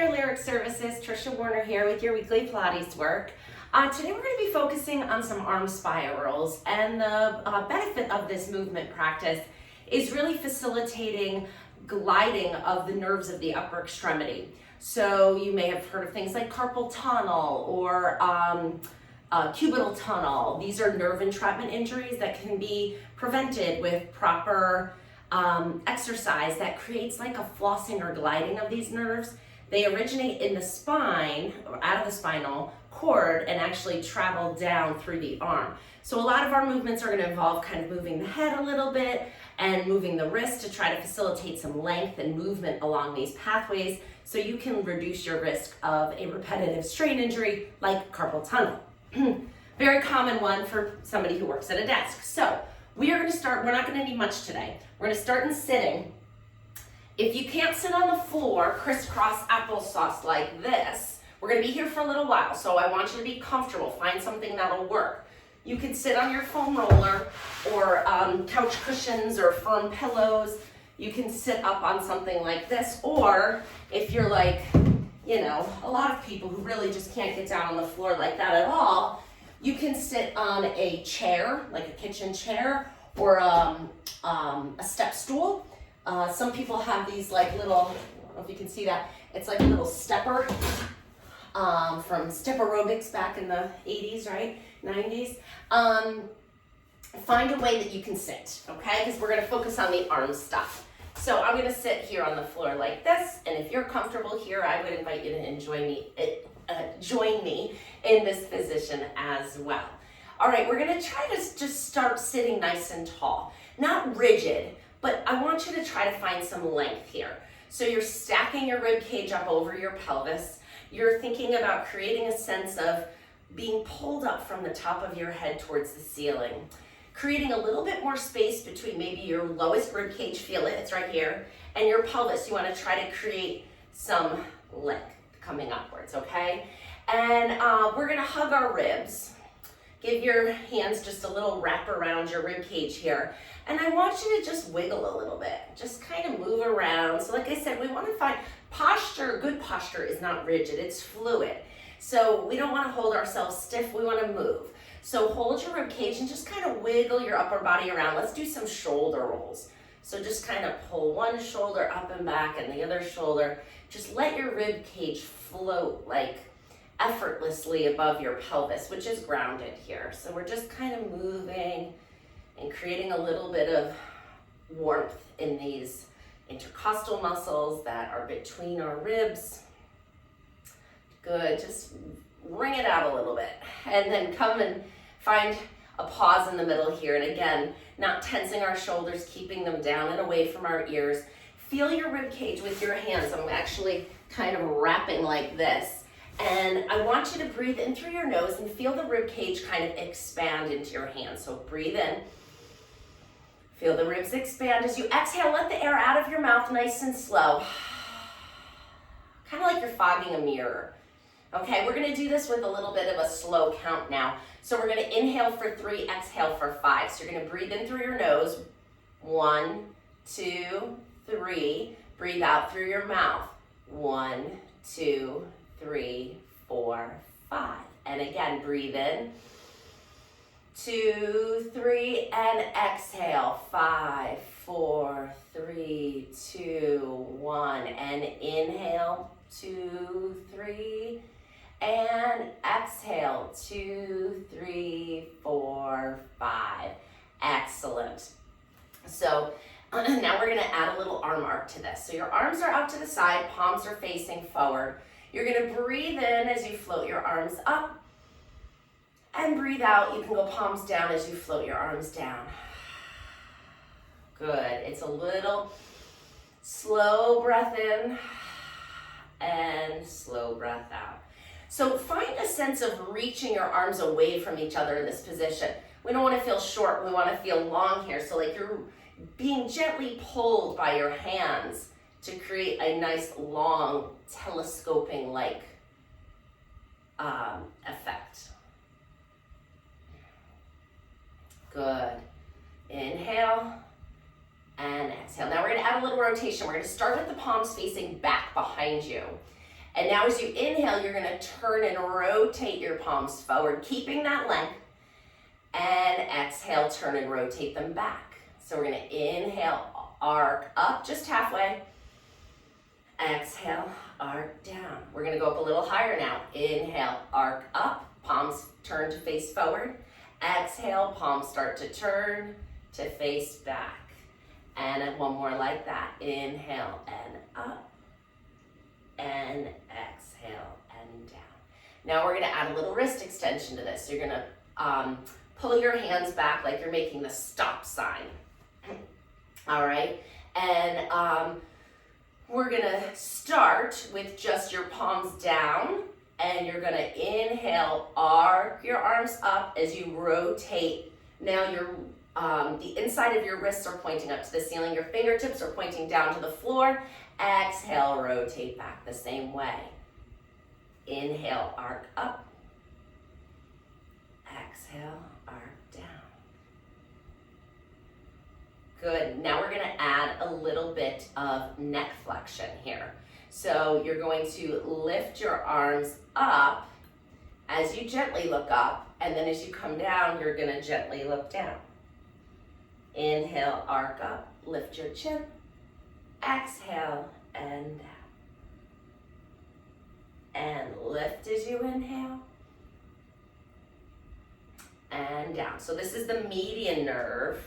there, Lyric Services. Trisha Warner here with your weekly Pilates work. Today we're going to be focusing on some arm spirals, and the benefit of this movement practice is really facilitating gliding of the nerves of the upper extremity. So you may have heard of things like carpal tunnel or cubital tunnel. These are nerve entrapment injuries that can be prevented with proper exercise that creates like a flossing or gliding of these nerves. They originate in the spine or out of the spinal cord and actually travel down through the arm. So a lot of our movements are going to involve kind of moving the head a little bit and moving the wrist to try to facilitate some length and movement along these pathways so you can reduce your risk of a repetitive strain injury like carpal tunnel. Very common one for somebody who works at a desk. So we are going to start, we're not going to need much today. We're going to start in sitting. If you can't sit on the floor, crisscross applesauce like this, we're going to be here for a little while, so I want you to be comfortable. Find something that'll work. You can sit on your foam roller or couch cushions or firm pillows. You can sit up on something like this, or if you're like, you know, a lot of people who really just can't get down on the floor like that at all, you can sit on a chair, like a kitchen chair, or a step stool. Some people have these like little, I don't know if you can see that, it's like a little stepper from step aerobics back in the 80s, right, 90s. Find a way that you can sit, okay, because we're going to focus on the arm stuff. So I'm going to sit here on the floor like this, and if you're comfortable here, I would invite you to join me in this position as well. All right, we're going to try to just start sitting nice and tall, not rigid, but I want you to try to find some length here. So you're stacking your rib cage up over your pelvis. You're thinking about creating a sense of being pulled up from the top of your head towards the ceiling, creating a little bit more space between maybe your lowest rib cage, feel it, it's right here, and your pelvis. You want to try to create some length coming upwards, okay? And we're going to hug our ribs. Give your hands just a little wrap around your rib cage here. And I want you to just wiggle a little bit. Just kind of move around. So like I said, we want to find posture. Good posture is not rigid, it's fluid. So we don't want to hold ourselves stiff, we want to move. So hold your rib cage and just kind of wiggle your upper body around. Let's do some shoulder rolls. So just kind of pull one shoulder up and back and the other shoulder. Just let your rib cage float like effortlessly above your pelvis, which is grounded here. So we're just kind of moving and creating a little bit of warmth in these intercostal muscles that are between our ribs. Good, just wring it out a little bit. And then come and find a pause in the middle here. And again, not tensing our shoulders, keeping them down and away from our ears. Feel your rib cage with your hands. I'm actually kind of wrapping like this. And I want you to breathe in through your nose and feel the rib cage kind of expand into your hands. So breathe in. Feel the ribs expand. As you exhale, let the air out of your mouth nice and slow. Kind of like you're fogging a mirror. Okay, we're gonna do this with a little bit of a slow count now. So we're gonna inhale for 3, exhale for 5. So you're gonna breathe in through your nose. 1, 2, 3. Breathe out through your mouth. 1, 2, 3, 4, 5. And again, breathe in. 2, 3, and exhale. 5, 4, 3, 2, 1. And inhale. 2, 3, and exhale. 2, 3, 4, 5. Excellent. So now we're going to add a little arm arc to this. So your arms are out to the side, palms are facing forward. You're going to breathe in as you float your arms up, and breathe out. You can go palms down as you float your arms down. Good. It's a little slow breath in and slow breath out. So find a sense of reaching your arms away from each other in this position. We don't want to feel short, we want to feel long here. So like you're being gently pulled by your hands to create a nice long telescoping like effect. Good. Inhale and exhale. Now we're going to add a little rotation. We're going to start with the palms facing back behind you. And now as you inhale, you're gonna turn and rotate your palms forward, keeping that length. And exhale, turn and rotate them back. So we're gonna inhale, arc up just halfway. Exhale, arc down. We're gonna go up a little higher now. Inhale, arc up, palms turn to face forward. Exhale, palms start to turn to face back. And one more like that. Inhale and up. And exhale and down. Now we're gonna add a little wrist extension to this. You're gonna pull your hands back like you're making the stop sign. All right, and we're gonna start with just your palms down, and you're gonna inhale, arc your arms up as you rotate. Now the inside of your wrists are pointing up to the ceiling, your fingertips are pointing down to the floor. Exhale, rotate back the same way. Inhale, arc up. Exhale, arc down. Good. Now we're gonna add a little bit of neck flexion here. So you're going to lift your arms up as you gently look up, and then as you come down, you're gonna gently look down. Inhale, arc up, lift your chin. Exhale and down. And lift as you inhale. And down. So this is the median nerve.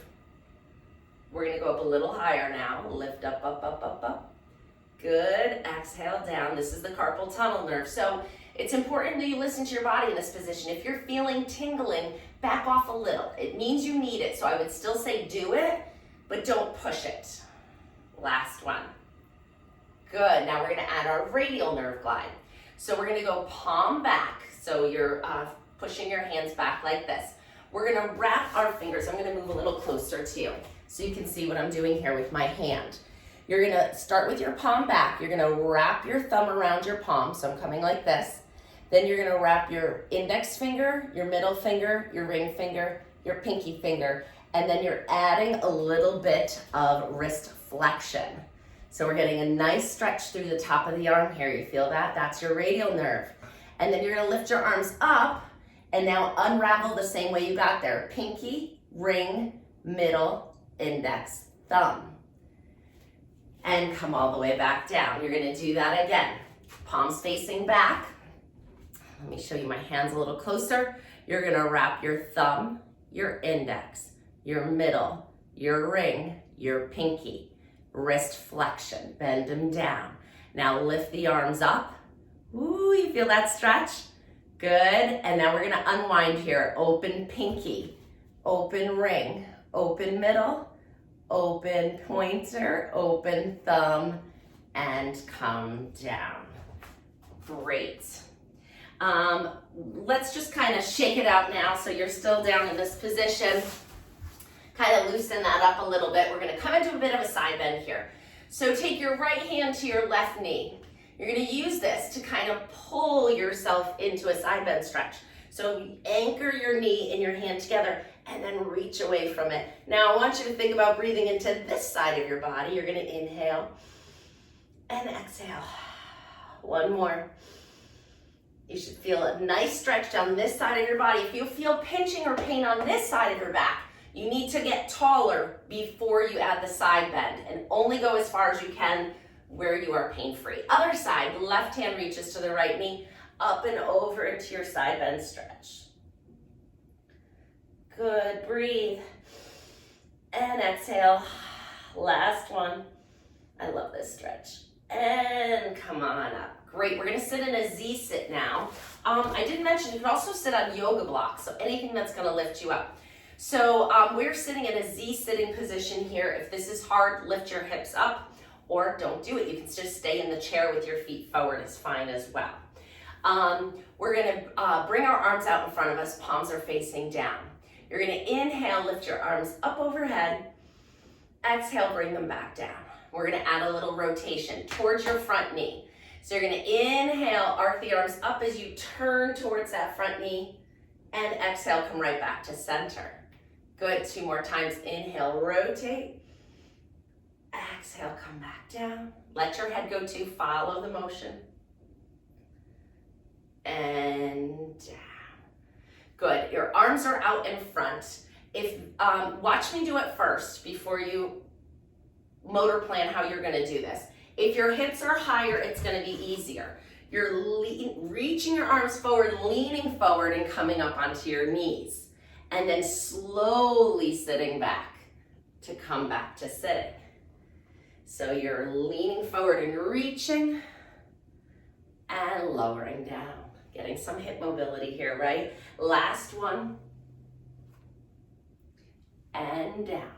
We're gonna go up a little higher now. Lift up, up, up, up, up. Good, exhale down. This is the carpal tunnel nerve. So it's important that you listen to your body in this position. If you're feeling tingling, back off a little. It means you need it. So I would still say do it, but don't push it. Last one. Good, now we're gonna add our radial nerve glide. So we're gonna go palm back. So you're pushing your hands back like this. We're gonna wrap our fingers. I'm gonna move a little closer to you so you can see what I'm doing here with my hand. You're gonna start with your palm back. You're gonna wrap your thumb around your palm. So I'm coming like this. Then you're gonna wrap your index finger, your middle finger, your ring finger, your pinky finger, and then you're adding a little bit of wrist flexion. So we're getting a nice stretch through the top of the arm here. You feel that? That's your radial nerve. And then you're gonna lift your arms up and now unravel the same way you got there. Pinky, ring, middle, index, thumb. And come all the way back down. You're gonna do that again. Palms facing back. Let me show you my hands a little closer. You're gonna wrap your thumb, your index, your middle, your ring, your pinky. Wrist flexion, bend them down. Now lift the arms up. Ooh, you feel that stretch? Good, and now we're gonna unwind here. Open pinky, open ring, open middle, open pointer, open thumb, and come down. Great. Let's just kind of shake it out now so you're still down in this position. Kind of loosen that up a little bit. We're gonna come into a bit of a side bend here. So take your right hand to your left knee. You're gonna use this to kind of pull yourself into a side bend stretch. So anchor your knee and your hand together and then reach away from it. Now I want you to think about breathing into this side of your body. You're gonna inhale and exhale. One more. You should feel a nice stretch down this side of your body. If you feel pinching or pain on this side of your back, you need to get taller before you add the side bend and only go as far as you can where you are pain-free. Other side, left hand reaches to the right knee, up and over into your side bend stretch. Good, breathe. And exhale, last one. I love this stretch. And come on up. Great, we're gonna sit in a Z sit now. I didn't mention you can also sit on yoga blocks, so anything that's gonna lift you up. So we're sitting in a Z sitting position here. If this is hard, lift your hips up or don't do it. You can just stay in the chair with your feet forward, it's fine as well. We're gonna bring our arms out in front of us, palms are facing down. You're gonna inhale, lift your arms up overhead. Exhale, bring them back down. We're gonna add a little rotation towards your front knee. So you're gonna inhale, arc the arms up as you turn towards that front knee, and exhale, come right back to center. Good, 2 more times. Inhale, rotate. Exhale, come back down. Let your head go too, follow the motion. and down. Good. Your arms are out in front. If watch me do it first before you motor plan how you're going to do this. If your hips are higher, it's going to be easier. You're reaching your arms forward, leaning forward, and coming up onto your knees. And then slowly sitting back to come back to sitting. So you're leaning forward and reaching and lowering down. Getting some hip mobility here, right? Last one. And down.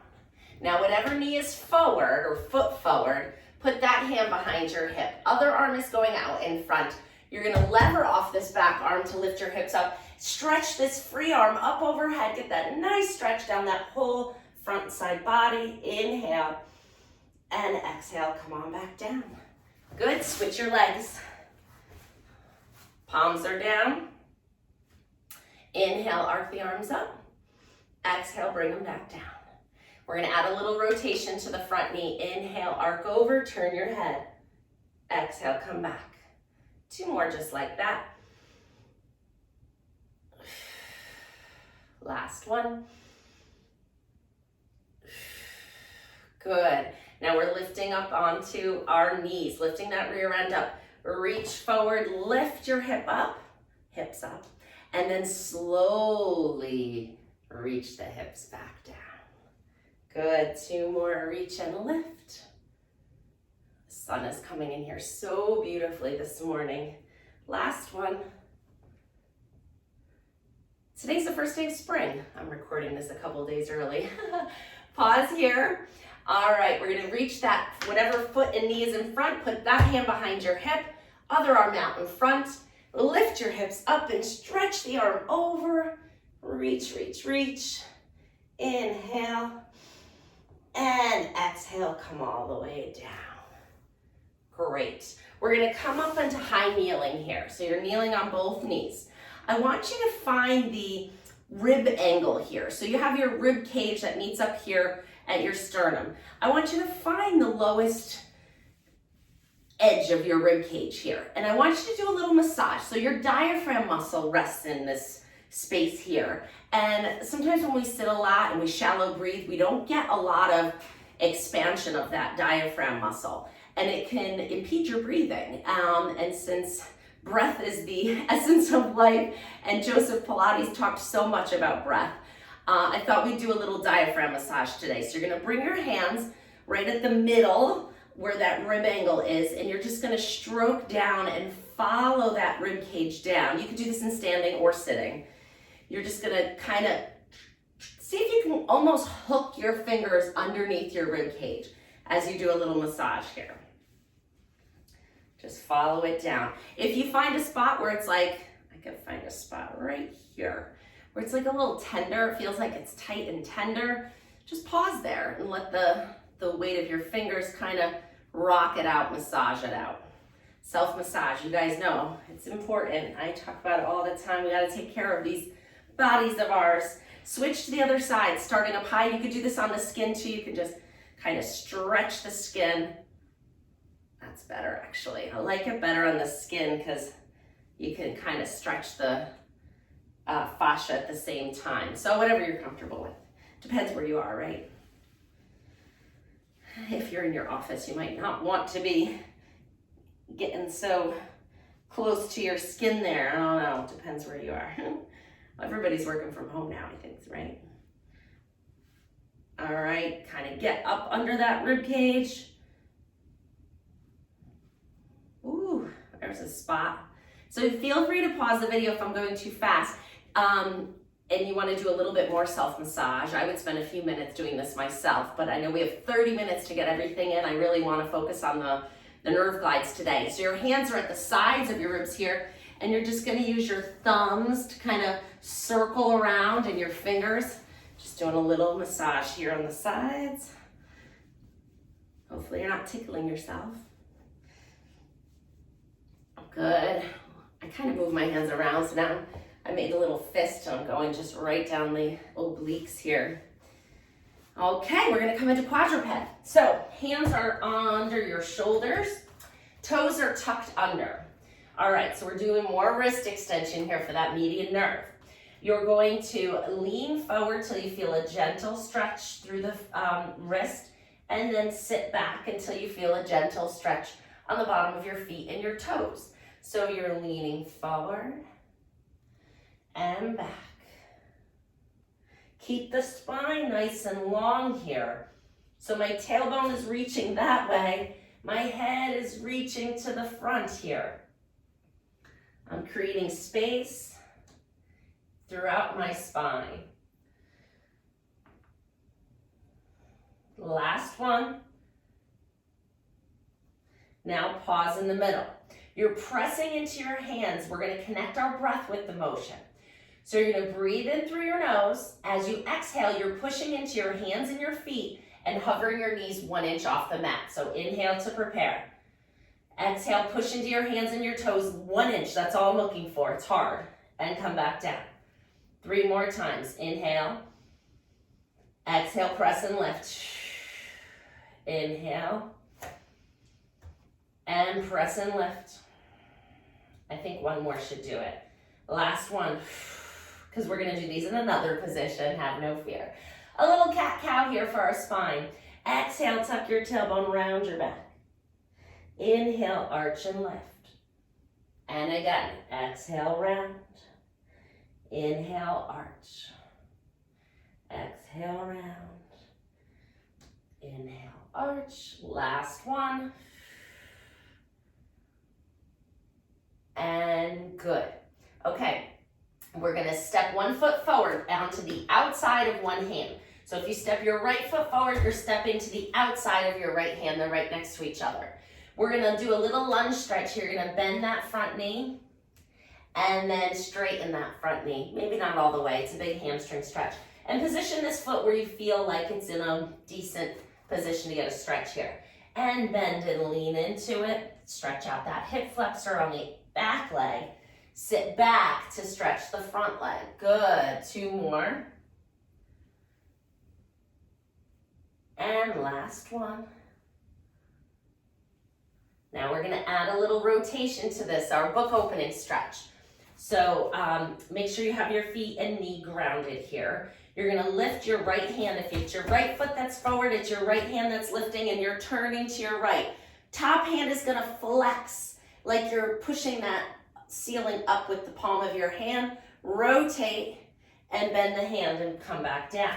Now, whatever knee is forward or foot forward, put that hand behind your hip. Other arm is going out in front. You're gonna lever off this back arm to lift your hips up. Stretch this free arm up overhead. Get that nice stretch down that whole front side body. Inhale and exhale. Come on back down. Good. Switch your legs. Palms are down. Inhale, arc the arms up. Exhale, bring them back down. We're gonna add a little rotation to the front knee. Inhale, arc over, turn your head. Exhale, come back. 2 more just like that. Last one. Good. Now we're lifting up onto our knees, lifting that rear end up. Reach forward, lift your hip up, hips up, and then slowly reach the hips back down. Good, 2 more, reach and lift. The sun is coming in here so beautifully this morning. Last one. Today's the first day of spring. I'm recording this a couple days early. Pause here. All right, we're gonna reach that, whatever foot and knee is in front, put that hand behind your hip, other arm out in front, lift your hips up and stretch the arm over, reach, reach, reach. Inhale and exhale, come all the way down. Great. We're gonna come up into high kneeling here. So you're kneeling on both knees. I want you to find the rib angle here. So you have your rib cage that meets up here at your sternum. I want you to find the lowest edge of your rib cage here. And I want you to do a little massage. So your diaphragm muscle rests in this space here. And sometimes when we sit a lot and we shallow breathe, we don't get a lot of expansion of that diaphragm muscle. And it can impede your breathing. And since breath is the essence of life, and Joseph Pilates talked so much about breath, I thought we'd do a little diaphragm massage today. So you're gonna bring your hands right at the middle where that rib angle is, and you're just gonna stroke down and follow that rib cage down. You can do this in standing or sitting. You're just gonna kind of see if you can almost hook your fingers underneath your rib cage as you do a little massage here. Just follow it down. If you find a spot where it's like, I can find a spot right here, where it's like a little tender, it feels like it's tight and tender, just pause there and let the weight of your fingers kind of rock it out, massage it out. Self-massage, you guys know, it's important. I talk about it all the time. We gotta take care of these bodies of ours. Switch to the other side, starting up high. You could do this on the skin too. You can just kind of stretch the skin. That's better actually. I like it better on the skin because you can kind of stretch the fascia at the same time. So whatever you're comfortable with. Depends where you are, right? If you're in your office, you might not want to be getting so close to your skin there. I don't know, depends where you are. Everybody's working from home now, I think, right? All right, kind of get up under that rib cage. Ooh, there's a spot. So feel free to pause the video if I'm going too fast. And you want to do a little bit more self-massage. I would spend a few minutes doing this myself, but I know we have 30 minutes to get everything in. I really want to focus on the nerve glides today. So your hands are at the sides of your ribs here, and you're just going to use your thumbs to kind of circle around, and your fingers, just doing a little massage here on the sides. Hopefully you're not tickling yourself. Good. I kind of move my hands around, so now I made a little fist, so I'm going just right down the obliques here. Okay, we're gonna come into quadruped. So hands are under your shoulders, toes are tucked under. All right, so we're doing more wrist extension here for that median nerve. You're going to lean forward till you feel a gentle stretch through the wrist, and then sit back until you feel a gentle stretch on the bottom of your feet and your toes. So you're leaning forward and back. Keep the spine nice and long here. So my tailbone is reaching that way. My head is reaching to the front here. I'm creating space throughout my spine. Last one. Now pause in the middle. You're pressing into your hands. We're going to connect our breath with the motion. So you're going to breathe in through your nose. As you exhale, you're pushing into your hands and your feet and hovering your knees 1 inch off the mat. So inhale to prepare. Exhale, push into your hands and your toes 1 inch. That's all I'm looking for. It's hard. And come back down. 3 more times. Inhale. Exhale, press and lift. Inhale. And press and lift. I think one more should do it. Last one. Because we're going to do these in another position. Have no fear. A little cat-cow here for our spine. Exhale, tuck your tailbone, round your back. Inhale, arch and lift. And again, exhale, round. Inhale, arch. Exhale, round. Inhale, arch. Last one. And good. Okay, we're going to step 1 foot forward onto the outside of one hand. So if you step your right foot forward, you're stepping to the outside of your right hand. They're right next to each other. We're going to do a little lunge stretch here. You're going to bend that front knee and then straighten that front knee. Maybe not all the way. It's a big hamstring stretch. And position this foot where you feel like it's in a decent position to get a stretch here. And bend and lean into it. Stretch out that hip flexor on the back leg. Sit back to stretch the front leg. Good. 2 more. And last one. Now we're going to add a little rotation to this, our book opening stretch. So make sure you have your feet and knee grounded here. You're going to lift your right hand. If it's your right foot that's forward, it's your right hand that's lifting and you're turning to your right. Top hand is going to flex like you're pushing that ceiling up with the palm of your hand. Rotate and bend the hand and come back down.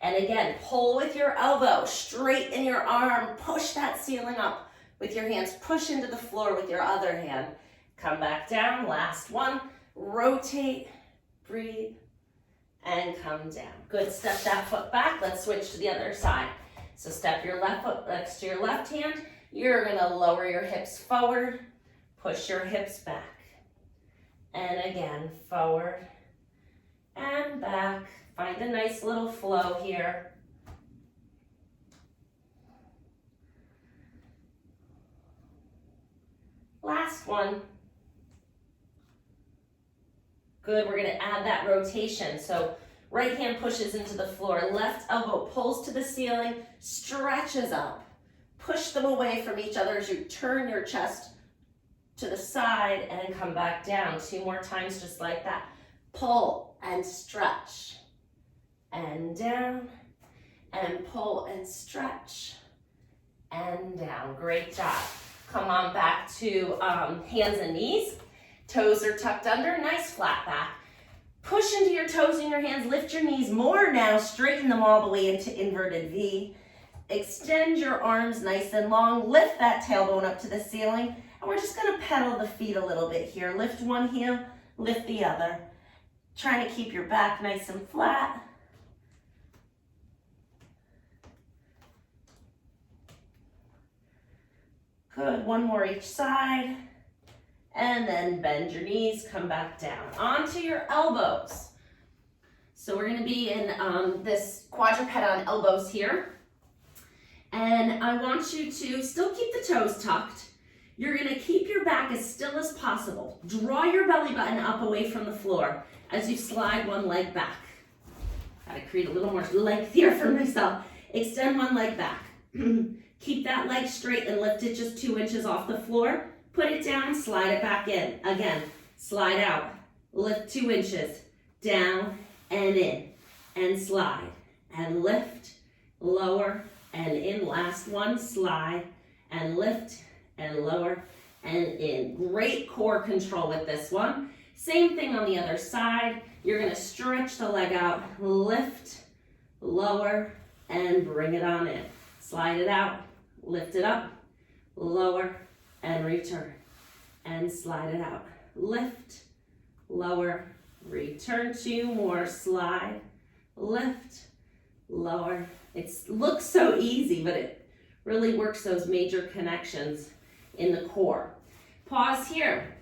And again, pull with your elbow, straighten your arm, push that ceiling up with your hands, push into the floor with your other hand. Come back down, last one, rotate, breathe, and come down. Good, step that foot back. Let's switch to the other side. So step your left foot next to your left hand. You're gonna lower your hips forward, push your hips back. And again, forward and back. Find a nice little flow here. Last one. Good, we're gonna add that rotation. So right hand pushes into the floor, left elbow pulls to the ceiling, stretches up. Push them away from each other as you turn your chest to the side and come back down. 2 more times just like that. Pull and stretch. And down, and pull and stretch, and down. Great job. Come on back to hands and knees. Toes are tucked under, nice flat back. Push into your toes and your hands, lift your knees more now, straighten them all the way into inverted V. Extend your arms nice and long, lift that tailbone up to the ceiling, and we're just gonna pedal the feet a little bit here. Lift one heel, lift the other. Trying to keep your back nice and flat. Good, 1 more each side. And then bend your knees, come back down. Onto your elbows. So we're gonna be in this quadruped on elbows here. And I want you to still keep the toes tucked. You're gonna keep your back as still as possible. Draw your belly button up away from the floor as you slide one leg back. Gotta create a little more length here for myself. Extend one leg back. Keep that leg straight and lift it just 2 inches off the floor. put it down, slide it back in. Again, slide out, lift 2 inches, down and in, and slide, and lift, lower, and in. Last one, slide, and lift, and lower, and in. Great core control with this one. Same thing on the other side. You're gonna stretch the leg out, lift, lower, and bring it on in. Slide it out, lift it up, lower, and return. And slide it out, lift, lower, return. 2 more, slide, lift, lower. It looks so easy, but it really works those major connections in the core. Pause here.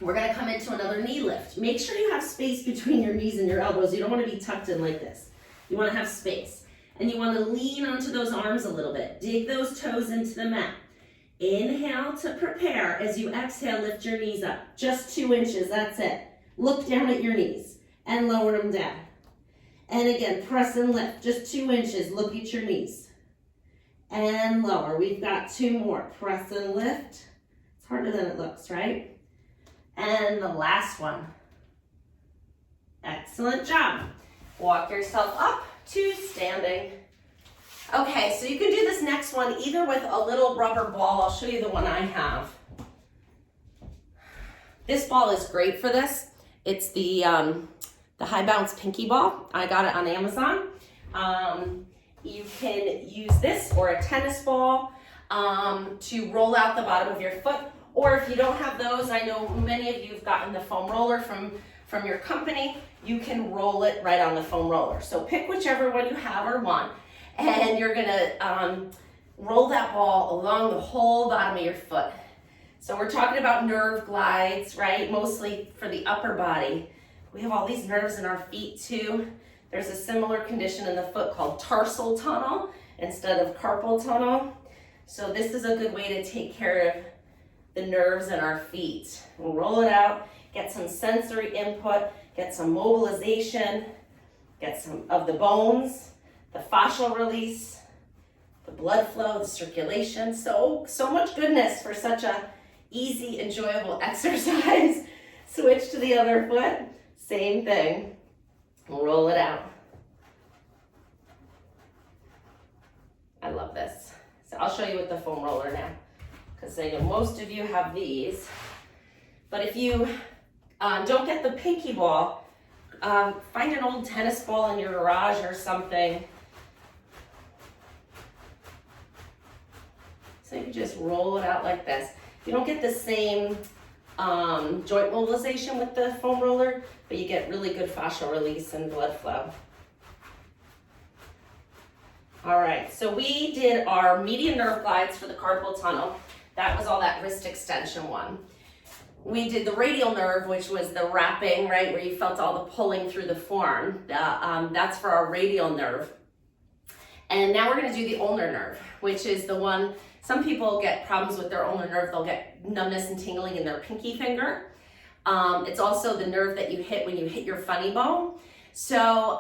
We're gonna come into another knee lift. Make sure you have space between your knees and your elbows. You don't wanna be tucked in like this. You wanna have space. And you wanna lean onto those arms a little bit. Dig those toes into the mat. Inhale to prepare. As you exhale, lift your knees up. Just 2 inches, that's it. Look down at your knees and lower them down. And again, press and lift, just 2 inches. Look at your knees. And lower. We've got 2 more. Press and lift. It's harder than it looks, right? And the last one. Excellent job. Walk yourself up to standing. Okay, so you can do this next one either with a little rubber ball. I'll show you the one I have. This ball is great for this. It's the High Bounce Pinky Ball. I got it on Amazon. You can use this or a tennis ball to roll out the bottom of your foot. Or if you don't have those, I know many of you have gotten the foam roller from your company. You can roll it right on the foam roller. So pick whichever one you have or want. And you're gonna roll that ball along the whole bottom of your foot. So we're talking about nerve glides, right? Mostly for the upper body. We have all these nerves in our feet too. There's a similar condition in the foot called tarsal tunnel instead of carpal tunnel. So this is a good way to take care of the nerves in our feet. We'll roll it out, get some sensory input, get some mobilization, get some of the bones, the fascial release, the blood flow, the circulation. So much goodness for such a easy, enjoyable exercise. Switch to the other foot, same thing. Roll it out. I love this. So I'll show you with the foam roller now, because I know most of you have these. But if you don't get the pinky ball, find an old tennis ball in your garage or something. So you can just roll it out like this. You don't get the same joint mobilization with the foam roller, but you get really good fascial release and blood flow. All right, so we did our median nerve glides for the carpal tunnel. That was all that wrist extension one. We did the radial nerve, which was the wrapping, right, where you felt all the pulling through the forearm. That's for our radial nerve. And now we're gonna do the ulnar nerve, which is the one, some people get problems with their ulnar nerve. They'll get numbness and tingling in their pinky finger. It's also the nerve that you hit when you hit your funny bone. So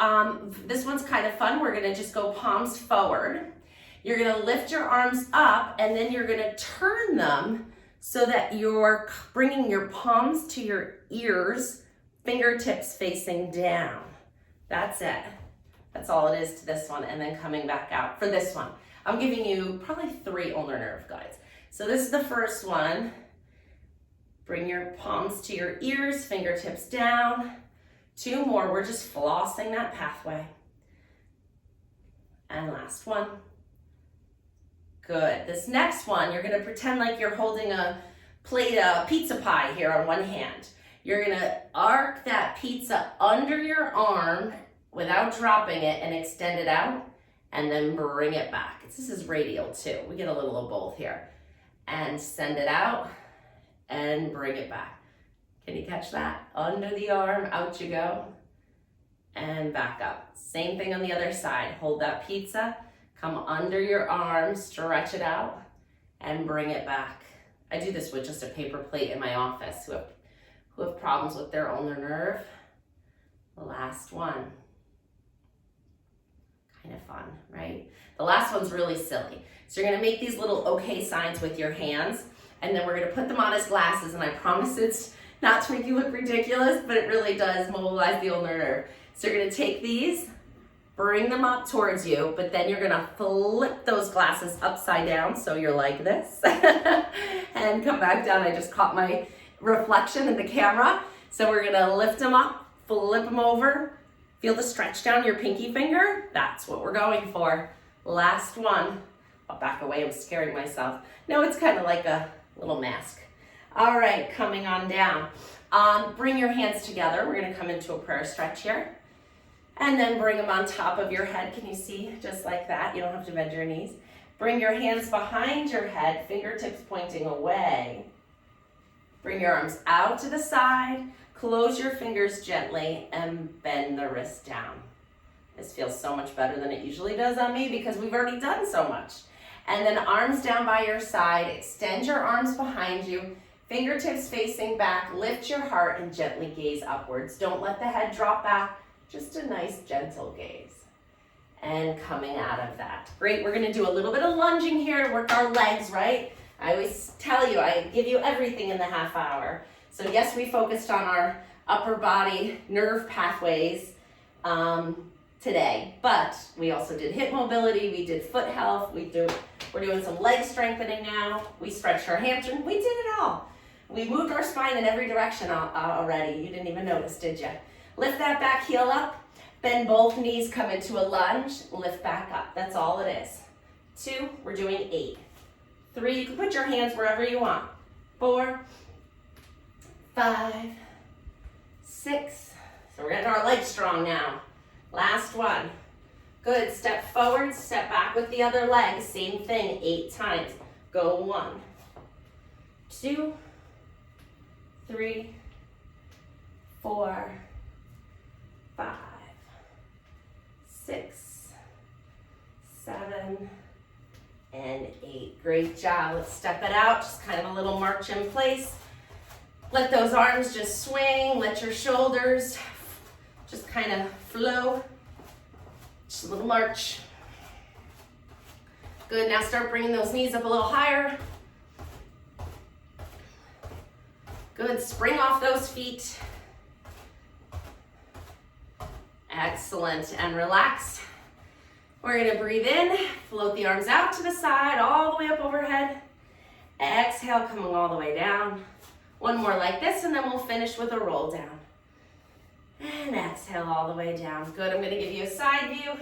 this one's kind of fun. We're gonna just go palms forward. You're gonna lift your arms up and then you're gonna turn them so that you're bringing your palms to your ears, fingertips facing down. That's it. That's all it is to this one, and then coming back out. For this one, I'm giving you probably 3 ulnar nerve guides. So this is the first one. Bring your palms to your ears, fingertips down. 2 more, we're just flossing that pathway. And last one. Good. This next one, you're gonna pretend like you're holding a plate of pizza pie here on one hand. You're gonna arc that pizza under your arm without dropping it and extend it out, and then bring it back. This is radial too. We get a little of both here. And send it out and bring it back. Can you catch that? Under the arm, out you go, and back up. Same thing on the other side. Hold that pizza, come under your arm, stretch it out, and bring it back. I do this with just a paper plate in my office who have problems with their ulnar nerve. The last one. Kind of fun, right? The last one's really silly. So you're gonna make these little okay signs with your hands. And then we're gonna put them on as glasses, and I promise it's not to make you look ridiculous, but it really does mobilize the ulnar nerve. So you're gonna take these, bring them up towards you, but then you're gonna flip those glasses upside down so you're like this, and come back down. I just caught my reflection in the camera. So we're gonna lift them up, flip them over, feel the stretch down your pinky finger. That's what we're going for. Last one. I'll back away, I'm scaring myself. No, it's kind of like a little mask. All right, coming on down. Bring your hands together. We're gonna come into a prayer stretch here. And then bring them on top of your head. Can you see? Just like that. You don't have to bend your knees. Bring your hands behind your head, fingertips pointing away. Bring your arms out to the side. Close your fingers gently and bend the wrist down. This feels so much better than it usually does on me because we've already done so much. And then arms down by your side. Extend your arms behind you. Fingertips facing back. Lift your heart and gently gaze upwards. Don't let the head drop back. Just a nice gentle gaze. And coming out of that. Great, we're gonna do a little bit of lunging here to work our legs, right? I always tell you, I give you everything in the half hour. So yes, we focused on our upper body nerve pathways today, but we also did hip mobility, we did foot health, we're doing some leg strengthening now, we stretched our hamstring, we did it all. We moved our spine in every direction already. You didn't even notice, did you? Lift that back heel up, bend both knees, come into a lunge, lift back up. That's all it is. 2, we're doing 8. 3, you can put your hands wherever you want. 4, 5, 6. So we're getting our legs strong now. Last one. Good, step forward, step back with the other leg. Same thing, 8 times. Go 1, 2, 3, 4, 5, 6, 7, and 8. Great job. Let's step it out. Just kind of a little march in place. Let those arms just swing. Let your shoulders just kind of flow. Just a little march. Good. Now start bringing those knees up a little higher. Good. Spring off those feet. Excellent, and relax. We're gonna breathe in, float the arms out to the side, all the way up overhead. Exhale, coming all the way down. One more like this, and then we'll finish with a roll down. And exhale all the way down. Good, I'm gonna give you a side view.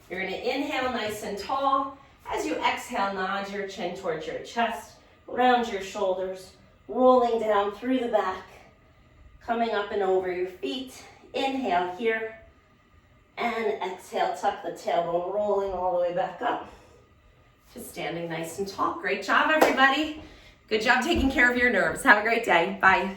You're gonna inhale nice and tall. As you exhale, nod your chin towards your chest, round your shoulders, rolling down through the back, coming up and over your feet. Inhale here. And exhale, tuck the tailbone, rolling all the way back up. Just standing nice and tall. Great job, everybody. Good job taking care of your nerves. Have a great day. Bye.